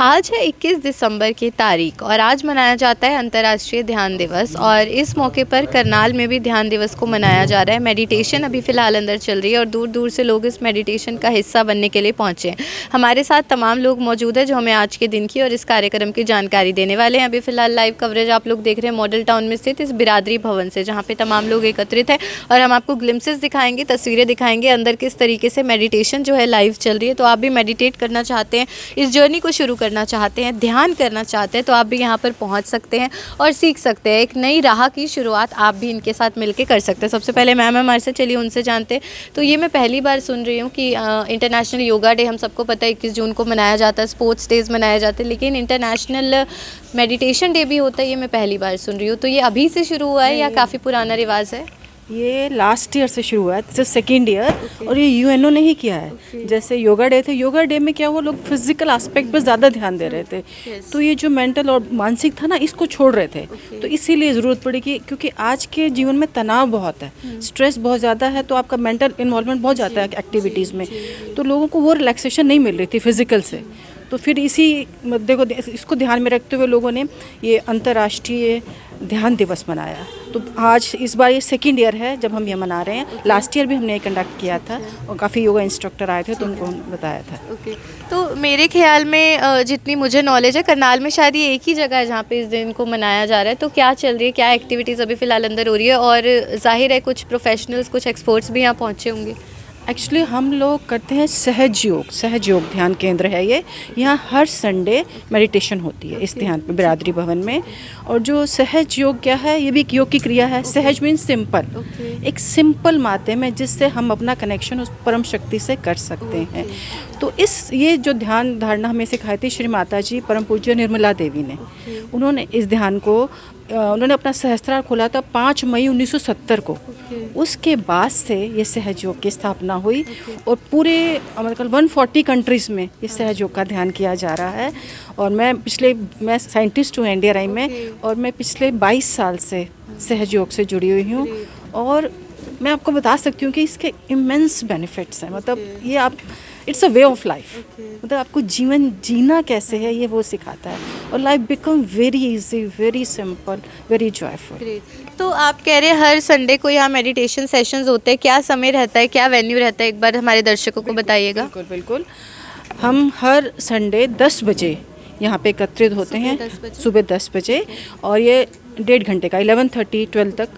आज है 21 दिसंबर की तारीख और आज मनाया जाता है अंतर्राष्ट्रीय ध्यान दिवस। और इस मौके पर करनाल में भी ध्यान दिवस को मनाया जा रहा है। मेडिटेशन अभी फ़िलहाल अंदर चल रही है और दूर दूर से लोग इस मेडिटेशन का हिस्सा बनने के लिए पहुँचे हैं। हमारे साथ तमाम लोग मौजूद हैं जो हमें आज के दिन की और इस कार्यक्रम की जानकारी देने वाले हैं। अभी फ़िलहाल लाइव कवरेज आप लोग देख रहे हैं मॉडल टाउन में स्थित इस बिरादरी भवन से, जहाँ पर तमाम लोग एकत्रित हैं और हम आपको ग्लिम्सेस दिखाएंगे, तस्वीरें दिखाएंगे अंदर किस तरीके से मेडिटेशन जो है लाइव चल रही है। तो आप भी मेडिटेट करना चाहते हैं, इस जर्नी को शुरू करना चाहते हैं, ध्यान करना चाहते हैं, तो आप भी यहाँ पर पहुँच सकते हैं और सीख सकते हैं। एक नई राह की शुरुआत आप भी इनके साथ मिलकर कर सकते हैं। सबसे पहले मैम हमारे से, चलिए उनसे जानते हैं। तो ये मैं पहली बार सुन रही हूँ कि इंटरनेशनल योगा डे, हम सबको पता है 21 जून को मनाया जाता है, स्पोर्ट्स डेज मनाए जाते हैं, लेकिन इंटरनेशनल मेडिटेशन डे भी होता है, ये मैं पहली बार सुन रही हूँ। तो ये अभी से शुरू हुआ है या काफ़ी पुराना रिवाज है? ये लास्ट ईयर से शुरू हुआ है, जैसे सेकेंड ईयर। और ये यूएनओ ने ही किया है। जैसे योगा डे थे, योगा डे में क्या वो लोग फिजिकल एस्पेक्ट पर ज़्यादा ध्यान दे रहे थे। तो ये जो मेंटल और मानसिक था ना, इसको छोड़ रहे थे। तो इसीलिए ज़रूरत पड़ी क्योंकि आज के जीवन में तनाव बहुत है, स्ट्रेस बहुत ज़्यादा है, तो आपका मेंटल इन्वॉल्वमेंट बहुत ज़्यादा है एक्टिविटीज़ में। तो लोगों को वो रिलैक्सेशन नहीं मिल रही थी फिजिकल से। तो फिर इसी मुद्दे को, इसको ध्यान में रखते हुए लोगों ने ये अंतर्राष्ट्रीय ध्यान दिवस मनाया। तो आज इस बार ये सेकेंड ईयर है जब हम ये मना रहे हैं। लास्ट ईयर भी हमने कंडक्ट किया था और काफ़ी योगा इंस्ट्रक्टर आए थे, तो उनको बताया था। तो मेरे ख्याल में जितनी मुझे नॉलेज है, करनाल में शायद ये एक ही जगह है जहाँ पे इस दिन को मनाया जा रहा है। तो क्या चल रही है, क्या एक्टिविटीज़ अभी फ़िलहाल अंदर हो रही है? और जाहिर है कुछ प्रोफेशनल्स, कुछ एक्सपर्ट्स भी यहाँ पहुँचे होंगे। एक्चुअली हम लोग करते हैं सहज योग ध्यान केंद्र है ये। यहाँ हर संडे मेडिटेशन होती है इस ध्यान पे बिरादरी भवन में। और जो सहज योग क्या है, ये भी एक योग की क्रिया है। सहज मीन्स सिंपल, एक सिंपल माध्यम है जिससे हम अपना कनेक्शन उस परम शक्ति से कर सकते हैं। तो ये जो ध्यान धारणा हमें सिखाई थी श्री माता जी परम पूज्य निर्मला देवी ने। उन्होंने इस ध्यान को उन्होंने अपना सहस्त्रार खोला था 5 मई 1970 को। उसके बाद से ये सहयोग की स्थापना हुई और पूरे मतलब 140 कंट्रीज़ में ये सहयोग का ध्यान किया जा रहा है। और मैं साइंटिस्ट हूँ NDRI में, और मैं पिछले 22 साल से सहयोग से जुड़ी हुई हूँ। और मैं आपको बता सकती हूँ कि इसके इमेंस बेनिफिट्स हैं। मतलब ये आप it's a way of life, मतलब आपको जीवन जीना कैसे है ये वो सिखाता है। और life become very easy, very simple, very joyful. तो आप कह रहे हैं हर संडे को यहाँ मेडिटेशन सेशंस होते हैं, क्या समय रहता है, क्या वेन्यू रहता है, एक बार हमारे दर्शकों को बताइएगा। बिल्कुल। हम हर संडे 10 बजे यहाँ पे एकत्रित होते हैं, सुबह 10 बजे। और ये 1.5 घंटे का 11:30 12 तक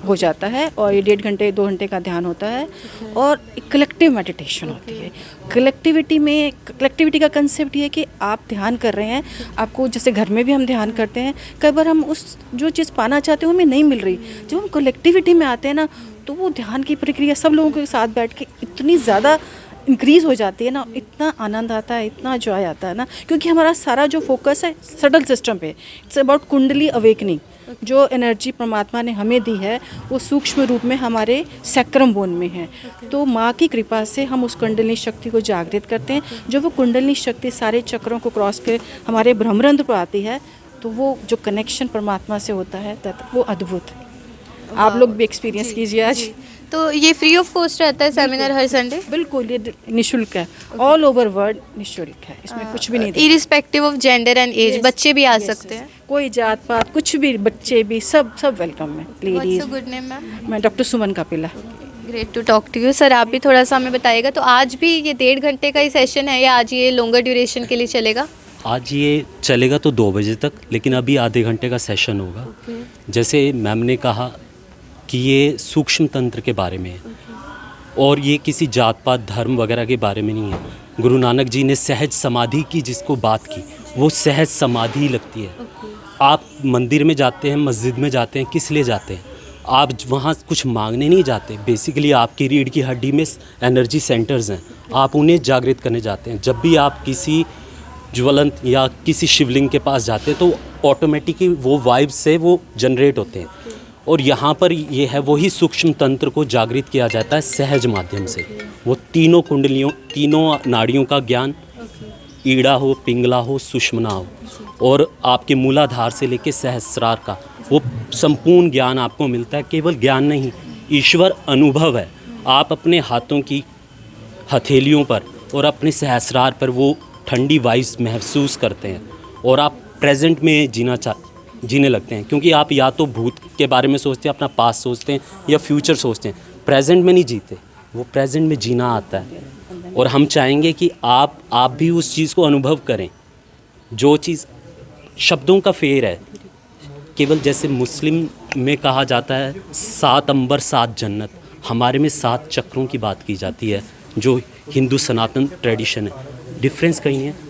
हो जाता है। और ये 1.5 घंटे 2 घंटे का ध्यान होता है। और कलेक्टिव मेडिटेशन होती है। कलेक्टिविटी का कंसेप्ट ये है कि आप ध्यान कर रहे हैं, आपको जैसे घर में भी हम ध्यान करते हैं, कई बार हम उस जो चीज़ पाना चाहते हैं वो हमें नहीं मिल रही। जब हम कलेक्टिविटी में आते हैं ना, तो वो ध्यान की प्रक्रिया सब लोगों के साथ बैठ के इतनी ज़्यादा इंक्रीज़ हो जाती है ना, इतना आनंद आता है, इतना जॉय आता है ना। क्योंकि हमारा सारा जो फोकस है सटल सिस्टम पे, इट्स अबाउट कुंडली अवेकनिंग। जो एनर्जी परमात्मा ने हमें दी है वो सूक्ष्म रूप में हमारे सैक्रम बोन में है। तो माँ की कृपा से हम उस कुंडली शक्ति को जागृत करते हैं। जो वो कुंडली शक्ति सारे चक्रों को क्रॉस कर हमारे ब्रह्मरंध्र पर आती है, तो वो जो कनेक्शन परमात्मा से होता है वो अद्भुत है। आप लोग भी एक्सपीरियंस कीजिए आज। तो ये फ्री ऑफ कॉस्ट रहता है सेमिनार हर संडे? बिल्कुल, ये निःशुल्क है। ऑल ओवर वर्ल्ड निःशुल्क है, इसमें कुछ भी नहीं। Irrespective of gender and age, बच्चे भी आ सकते हैं, कोई जात पात कुछ भी, बच्चे भी, सब वेलकम है। लेडीज। Good name ma'am? मैं doctor Suman Kapila. Great to talk to you. Sir आप भी थोड़ा सा हमें बताइएगा, तो आज भी ये 1.5 घंटे का ही सेशन है या आज ये लॉन्गर ड्यूरेशन के लिए चलेगा? आज ये चलेगा तो 2 बजे तक, लेकिन अभी आधे घंटे का सेशन होगा। जैसे मैम ने कहा कि ये सूक्ष्म तंत्र के बारे में है और ये किसी जात पात धर्म वगैरह के बारे में नहीं है। गुरु नानक जी ने सहज समाधि की जिसको बात की, वो सहज समाधि लगती है। आप मंदिर में जाते हैं, मस्जिद में जाते हैं, किस लिए जाते हैं? आप वहाँ कुछ मांगने नहीं जाते। बेसिकली आपकी रीढ़ की हड्डी में एनर्जी सेंटर्स हैं, आप उन्हें जागृत करने जाते हैं। जब भी आप किसी ज्वलंत या किसी शिवलिंग के पास जाते हैं तो ऑटोमेटिकली वो वाइब्स से वो जनरेट होते हैं। और यहाँ पर ये है वही सूक्ष्म तंत्र को जागृत किया जाता है सहज माध्यम से। वो तीनों कुंडलियों, तीनों नाड़ियों का ज्ञान, ईड़ा हो, पिंगला हो, सुषुम्ना हो, और आपके मूलाधार से लेके सहस्रार का वो संपूर्ण ज्ञान आपको मिलता है। केवल ज्ञान नहीं, ईश्वर अनुभव है। आप अपने हाथों की हथेलियों पर और अपने सहस्रार पर वो ठंडी वाइब्स महसूस करते हैं और आप प्रेजेंट में जीने लगते हैं, क्योंकि आप या तो भूत के बारे में सोचते हैं, अपना पास्ट सोचते हैं या फ्यूचर सोचते हैं, प्रेजेंट में नहीं जीते। वो प्रेजेंट में जीना आता है और हम चाहेंगे कि आप भी उस चीज़ को अनुभव करें। जो चीज़ शब्दों का फेर है, केवल जैसे मुस्लिम में कहा जाता है 7 अंबर 7 जन्नत, हमारे में 7 चक्रों की बात की जाती है, जो हिंदू सनातन ट्रेडिशन है। डिफरेंस कहीं नहीं है।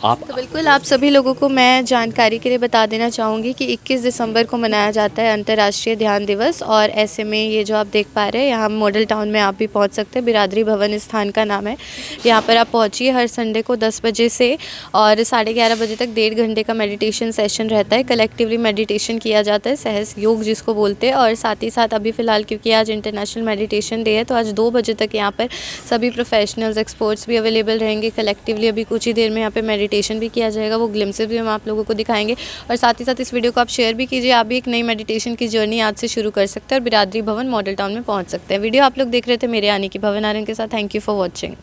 आप तो बिल्कुल आप सभी लोगों को मैं जानकारी के लिए बता देना चाहूँगी कि 21 दिसंबर को मनाया जाता है अंतर्राष्ट्रीय ध्यान दिवस। और ऐसे में ये जो आप देख पा रहे हैं, यहाँ मॉडल टाउन में आप भी पहुँच सकते हैं। बिरादरी भवन इस स्थान का नाम है। यहाँ पर आप पहुँचिए हर संडे को 10 बजे से और 11:30 बजे तक 1.5 घंटे का मेडिटेशन सेशन रहता है। कलेक्टिवली मेडिटेशन किया जाता है, सहज योग जिसको बोलते हैं। और साथ ही साथ अभी फ़िलहाल क्योंकि आज इंटरनेशनल मेडिटेशन डे है, तो आज 2 बजे तक यहाँ पर सभी प्रोफेशनल्स एक्सपर्ट्स भी अवेलेबल रहेंगे। कलेक्टिवली अभी कुछ ही देर में यहाँ पर मेडिटेशन भी किया जाएगा, वो ग्लिम्सेस भी हम आप लोगों को दिखाएंगे। और साथ ही साथ इस वीडियो को आप शेयर भी कीजिए। आप भी एक नई मेडिटेशन की जर्नी आज से शुरू कर सकते हैं और बिरादरी भवन मॉडल टाउन में पहुंच सकते हैं। वीडियो आप लोग देख रहे थे मेरे यानी कि भवन आर्यन के साथ। Thank you for watching.